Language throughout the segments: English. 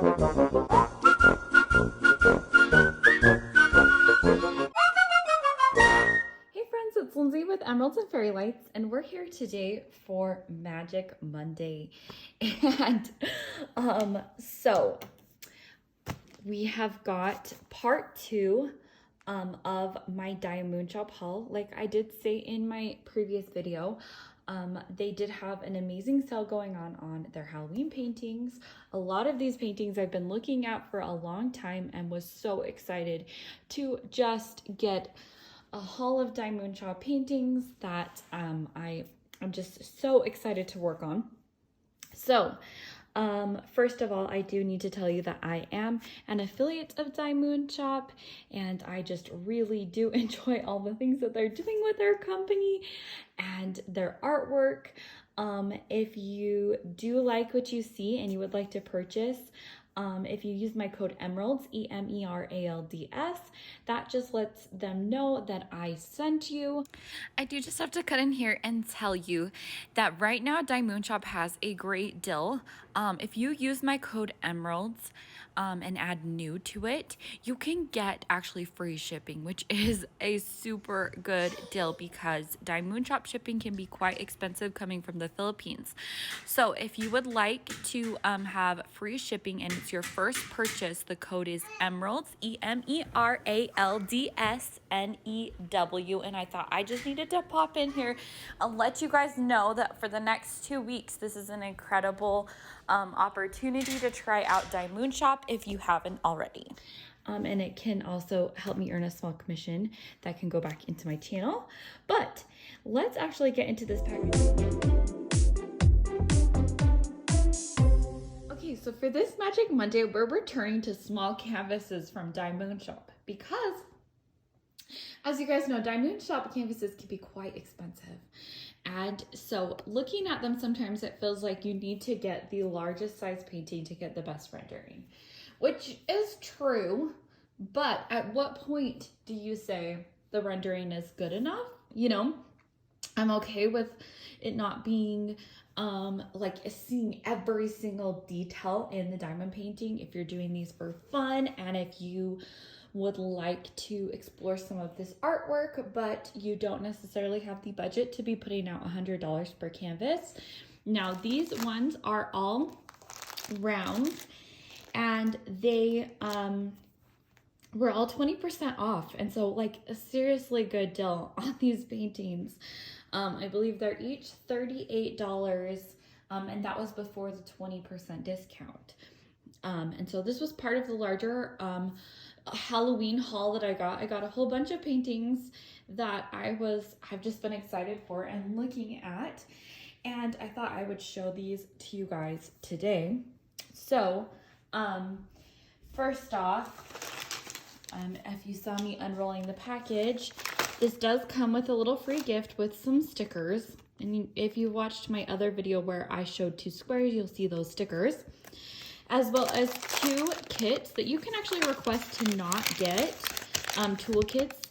Friends, it's Lindsay with Emeralds and Fairy Lights, and we're here today for Magic Monday. And so we have got part 2 of my DIYMOONSHOP haul. Like I did say in my previous video, they did have an amazing sale going on their Halloween paintings. A lot of these paintings I've been looking at for a long time and was so excited to just get a haul of DIYMOONSHOP paintings that I'm just so excited to work on. So first of all, I do need to tell you that I am an affiliate of DIYMOONSHOP, and I just really do enjoy all the things that they're doing with their company and their artwork. If you do like what you see and you would like to purchase, if you use my code EMERALDS, EMERALDS, that just lets them know that I sent you. I do just have to cut in here and tell you that right now DIYMOONSHOP has a great deal. If you use my code EMERALDS and add new to it, you can get actually free shipping, which is a super good deal because DIYMOONSHOP shipping can be quite expensive coming from the Philippines. So if you would like to have free shipping and it's your first purchase, the code is EMERALDS, EMERALDSNEW. And I thought I just needed to pop in here and let you guys know that for the next 2 weeks, this is an incredible opportunity to try out DIYMOONSHOP if you haven't already. And it can also help me earn a small commission that can go back into my channel. But let's actually get into this package. Okay, so for this Magic Monday, we're returning to small canvases from DIYMOONSHOP because, as you guys know, DIYMOONSHOP canvases can be quite expensive. And so looking at them, sometimes it feels like you need to get the largest size painting to get the best rendering, which is true. But at what point do you say the rendering is good enough? You know, I'm okay with it not being like seeing every single detail in the diamond painting if you're doing these for fun and if you would like to explore some of this artwork, but you don't necessarily have the budget to be putting out $100 per canvas. Now, these ones are all round, and they were all 20% off, and so like a seriously good deal on these paintings. I believe they're each $38, and that was before the 20% discount. And so this was part of the larger Halloween haul that I got. I got a whole bunch of paintings that I've just been excited for and looking at, and I thought I would show these to you guys today. So first off, if you saw me unrolling the package, this does come with a little free gift with some stickers, and if you watched my other video where I showed 2 squares, you'll see those stickers, as well as 2 kits that you can actually request to not get, toolkits.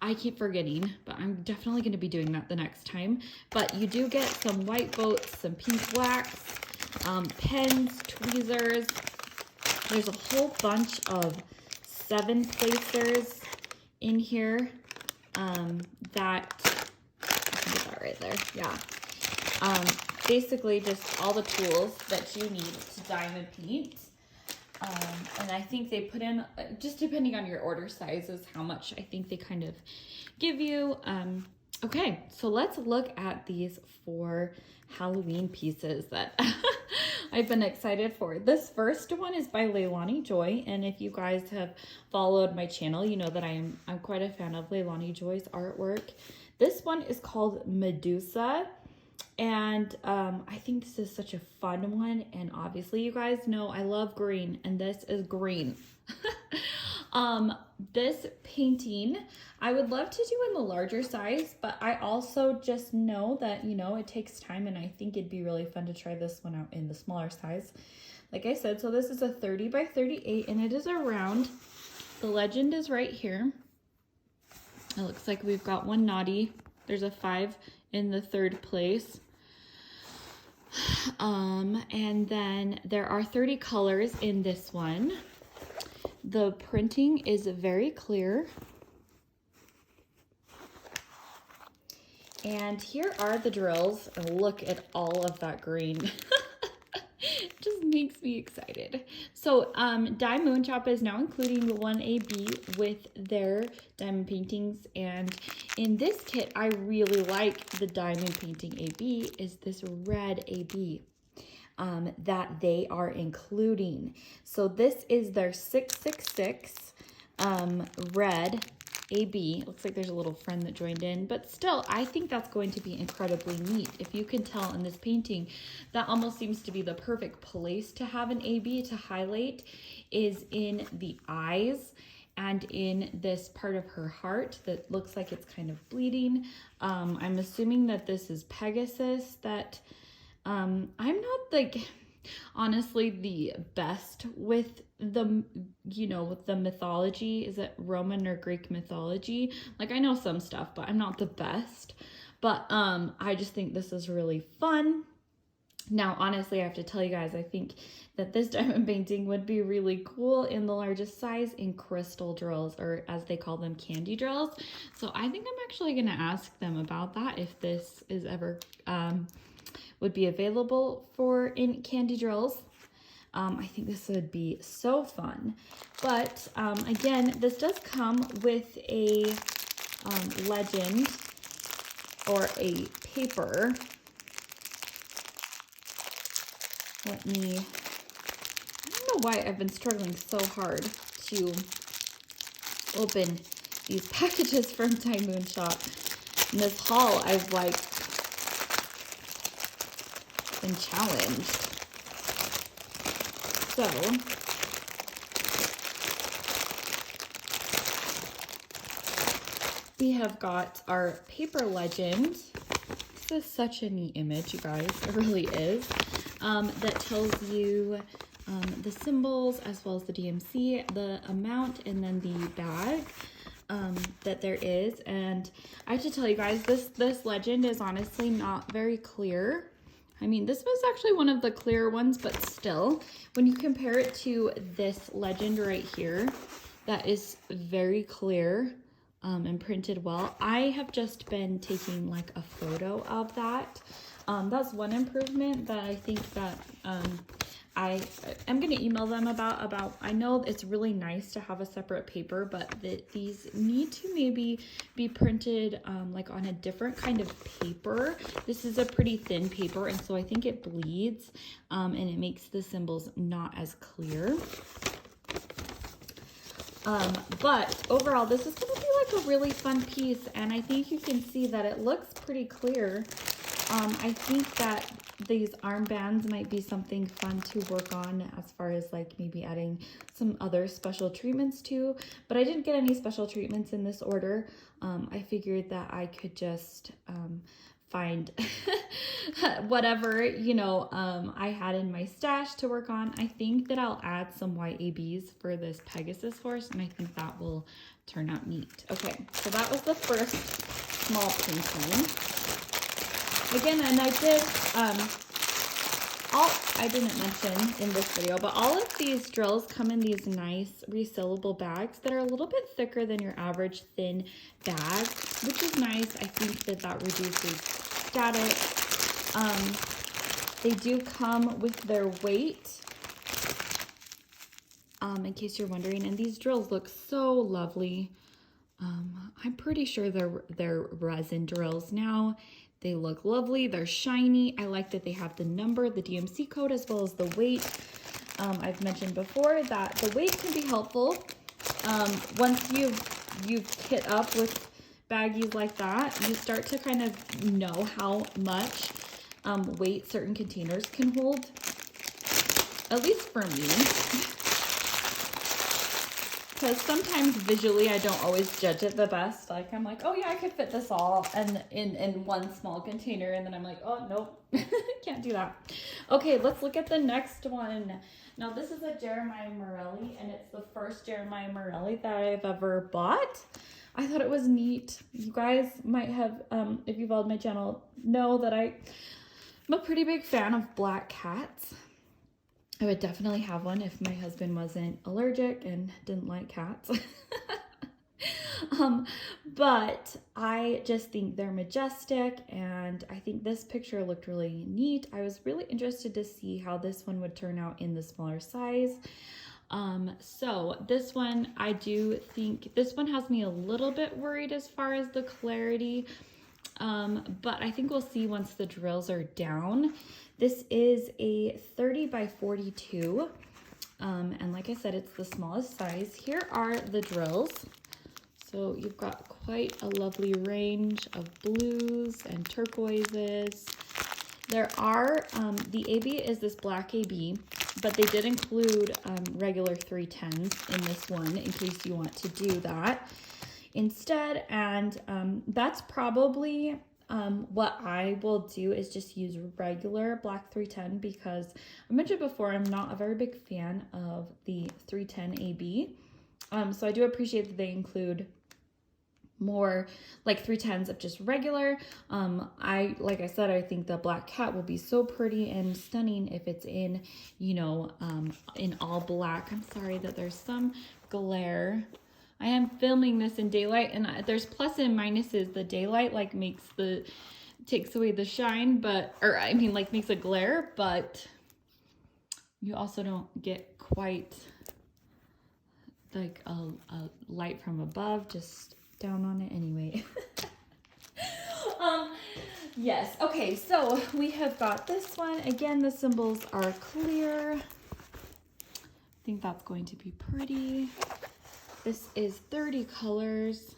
I keep forgetting, but I'm definitely going to be doing that the next time. But you do get some white boats, some pink wax, pens, tweezers. There's a whole bunch of 7 placers in here that, I can get that right there, yeah. Basically just all the tools that you need to diamond paint. And I think they put in, just depending on your order sizes, how much I think they kind of give you. Okay, so let's look at these 4 Halloween pieces that I've been excited for. This first one is by Leilani Joy, and if you guys have followed my channel, you know that I'm quite a fan of Leilani Joy's artwork. This one is called Medusa. And I think this is such a fun one, and obviously you guys know I love green, and this is green. This painting I would love to do in the larger size, but I also just know that, you know, it takes time, and I think it'd be really fun to try this one out in the smaller size. Like I said, so this is a 30 by 38, and it is a round. The legend is right here. It looks like we've got one naughty. There's a 5 in the 3rd place. And then there are 30 colors in this one. The printing is very clear. And here are the drills. And look at all of that green. It just makes me excited. So DIYMOONSHOP is now including one AB with their diamond paintings. And in this kit, I really like the diamond painting AB is this red AB that they are including. So this is their 666 red AB. Looks like there's a little friend that joined in, but still, I think that's going to be incredibly neat. If you can tell in this painting, that almost seems to be the perfect place to have an AB to highlight is in the eyes and in this part of her heart that looks like it's kind of bleeding. I'm assuming that this is Pegasus that I'm not like honestly the best with the, you know, with the mythology. Is it Roman or Greek mythology? Like I know some stuff, but I'm not the best. But I just think this is really fun. Now, honestly, I have to tell you guys, I think that this diamond painting would be really cool in the largest size in crystal drills, or as they call them, candy drills. So I think I'm actually going to ask them about that if this is ever would be available for in candy drills. I think this would be so fun. But again, this does come with a legend or a paper. I don't know why I've been struggling so hard to open these packages from DIYMOONSHOP. In this haul, I've like been challenged. So we have got our paper legend. This is such a neat image, you guys. It really is. That tells you the symbols as well as the DMC, the amount, and then the bag that there is. And I have to tell you guys, this legend is honestly not very clear. I mean, this was actually one of the clear ones, but still, when you compare it to this legend right here, that is very clear and printed well. I have just been taking like a photo of that. That's one improvement that I think that I'm going to email them about. I know it's really nice to have a separate paper, but these need to maybe be printed like on a different kind of paper. This is a pretty thin paper, and so I think it bleeds and it makes the symbols not as clear. But overall, this is going to be like a really fun piece, and I think you can see that it looks pretty clear. I think that these armbands might be something fun to work on as far as like maybe adding some other special treatments to, but I didn't get any special treatments in this order. I figured that I could just find whatever, you know, I had in my stash to work on. I think that I'll add some white ABs for this Pegasus horse, and I think that will turn out neat. Okay, so that was the first small painting. Again, and I did, I didn't mention in this video, but all of these drills come in these nice resealable bags that are a little bit thicker than your average thin bag, which is nice. I think that that reduces static. They do come with their weight, in case you're wondering, and these drills look so lovely. I'm pretty sure they're resin drills now. They look lovely. They're shiny. I like that they have the number, the DMC code, as well as the weight. I've mentioned before that the weight can be helpful. Once you've kit up with baggies like that, you start to kind of know how much weight certain containers can hold. At least for me. Because sometimes visually I don't always judge it the best. Like I'm like, oh yeah, I could fit this all and in one small container, and then I'm like, oh nope, can't do that. Okay, let's look at the next one. Now this is a Jeremiah Morelli, and it's the first Jeremiah Morelli that I've ever bought. I thought it was neat. You guys might have, if you followed my channel, know that I I'm a pretty big fan of black cats. I would definitely have one if my husband wasn't allergic and didn't like cats. But I just think they're majestic, and I think this picture looked really neat. I was really interested to see how this one would turn out in the smaller size. So this one, I do think this one has me a little bit worried as far as the clarity. But I think we'll see once the drills are down. This is a 30 by 42. And like I said, it's the smallest size. Here are the drills. So you've got quite a lovely range of blues and turquoises. There are, the AB is this black AB, but they did include regular 310s in this one in case you want to do that instead. And that's probably what I will do, is just use regular black 310, because I mentioned before I'm not a very big fan of the 310 AB. So I do appreciate that they include more like 310s of just regular. Like I said, I think the black cat will be so pretty and stunning if it's in, you know, in all black. I'm sorry that there's some glare. I am filming this in daylight, and there's plus and minuses. The daylight like takes away the shine, but, or I mean like makes a glare, but you also don't get quite like a light from above, just down on it anyway. Yes, okay, so we have got this one. Again, the symbols are clear. I think that's going to be pretty. This is 30 colors.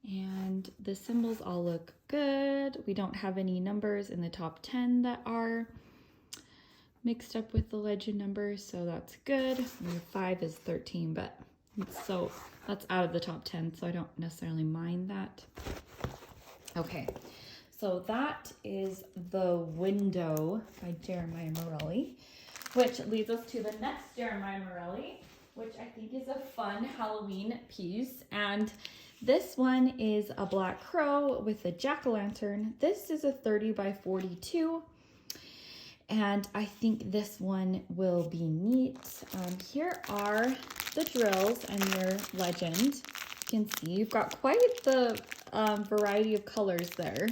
And the symbols all look good. We don't have any numbers in the top 10 that are mixed up with the legend numbers, so that's good. And 5 is 13, but so that's out of the top 10, so I don't necessarily mind that. Okay, so that is The Window by Jeremiah Morelli, which leads us to the next Jeremiah Morelli, which I think is a fun Halloween piece. And this one is a black crow with a jack-o'-lantern. This is a 30 by 42. And I think this one will be neat. Here are the drills and your legend. You can see you've got quite the variety of colors there.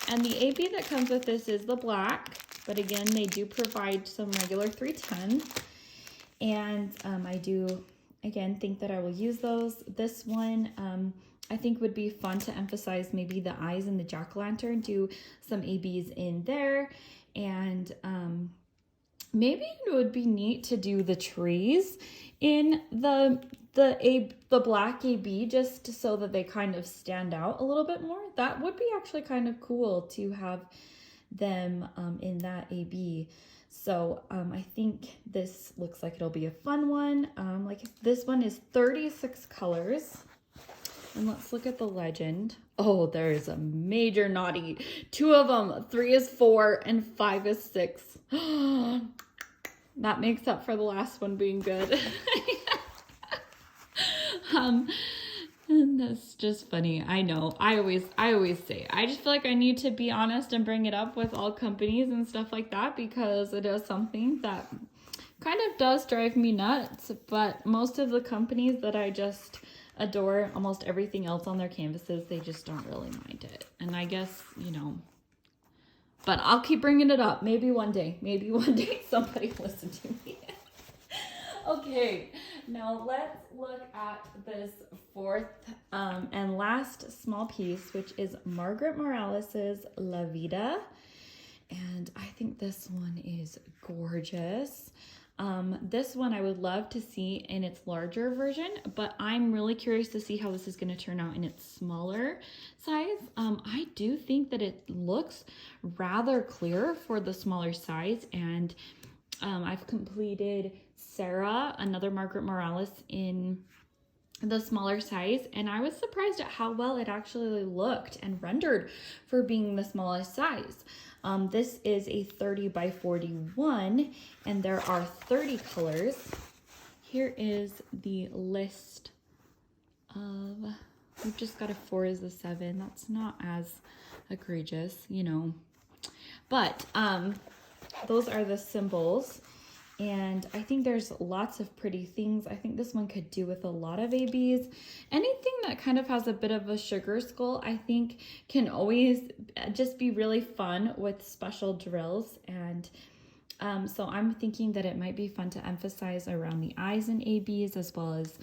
And the AB that comes with this is the black, but again, they do provide some regular 310. And I do, again, think that I will use those. This one, I think would be fun to emphasize maybe the eyes and the jack-o'-lantern, do some ABs in there. And maybe it would be neat to do the trees in the black AB, just so that they kind of stand out a little bit more. That would be actually kind of cool to have them in that AB. So I think this looks like it'll be a fun one. Like this one is 36 colors. And let's look at the legend. Oh, there is a major naughty. 2 of them. 3 is 4 and 5 is 6. That makes up for the last one being good. And that's just funny. I know. I always say, I just feel like I need to be honest and bring it up with all companies and stuff like that, because it is something that kind of does drive me nuts. But most of the companies that I just adore, almost everything else on their canvases, they just don't really mind it. And I guess, you know, but I'll keep bringing it up. Maybe one day somebody will listen to me. Okay, now let's look at this fourth and last small piece, which is Margaret Morales's La Vida. And I think this one is gorgeous. This one I would love to see in its larger version, but I'm really curious to see how this is going to turn out in its smaller size. I do think that it looks rather clear for the smaller size, and I've completed Sarah, another Margaret Morales, in the smaller size, and I was surprised at how well it actually looked and rendered for being the smallest size. This is a 30 by 41, and there are 30 colors. Here is the list of We've just got a 4 is a 7. That's not as egregious, you know. But those are the symbols. And I think there's lots of pretty things. I think this one could do with a lot of ABs. Anything that kind of has a bit of a sugar skull, I think can always just be really fun with special drills. And so I'm thinking that it might be fun to emphasize around the eyes and ABs, as well as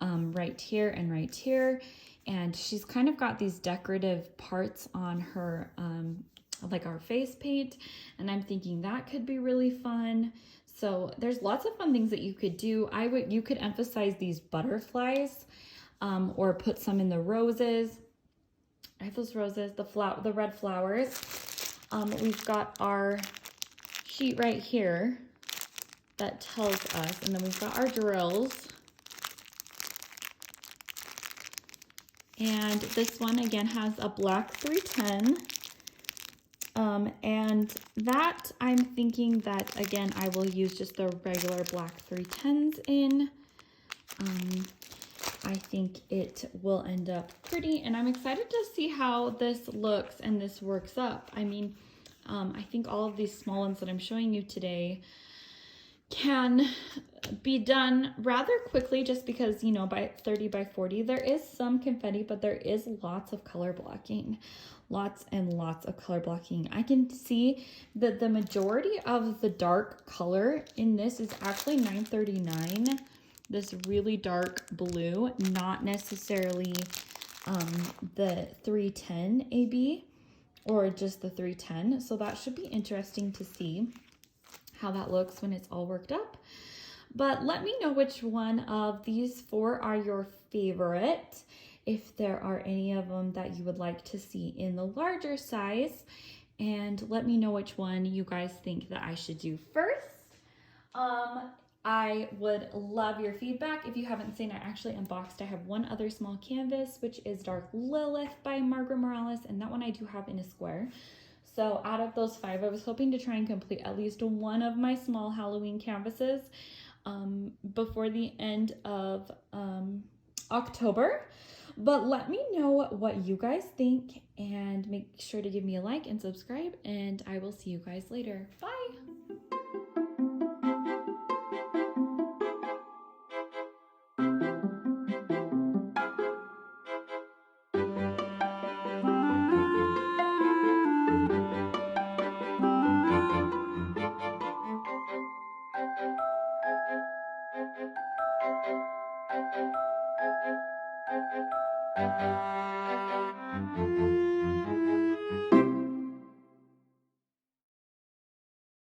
right here and right here. And she's kind of got these decorative parts on her, like our face paint. And I'm thinking that could be really fun. So there's lots of fun things that you could do. You could emphasize these butterflies, or put some in the roses. I have those roses, the red flowers. We've got our sheet right here that tells us, and then we've got our drills. And this one again has a black 310. And that I'm thinking that again, I will use just the regular black 310s in. I think it will end up pretty, and I'm excited to see how this looks and this works up. I mean, I think all of these small ones that I'm showing you today can be done rather quickly, just because, you know, by 30 by 40, there is some confetti, but there is lots of color blocking. Lots and lots of color blocking. I can see that the majority of the dark color in this is actually 939. This really dark blue, not necessarily the 310 AB or just the 310. So that should be interesting to see how that looks when it's all worked up. But let me know which one of these 4 are your favorite. If there are any of them that you would like to see in the larger size, and let me know which one you guys think that I should do first. I would love your feedback. If you haven't seen, I actually unboxed, I have one other small canvas, which is Dark Lilith by Margaret Morelli, and that one I do have in a square. So out of those 5, I was hoping to try and complete at least one of my small Halloween canvases before the end of October. But let me know what you guys think, and make sure to give me a like and subscribe, and I will see you guys later. Bye!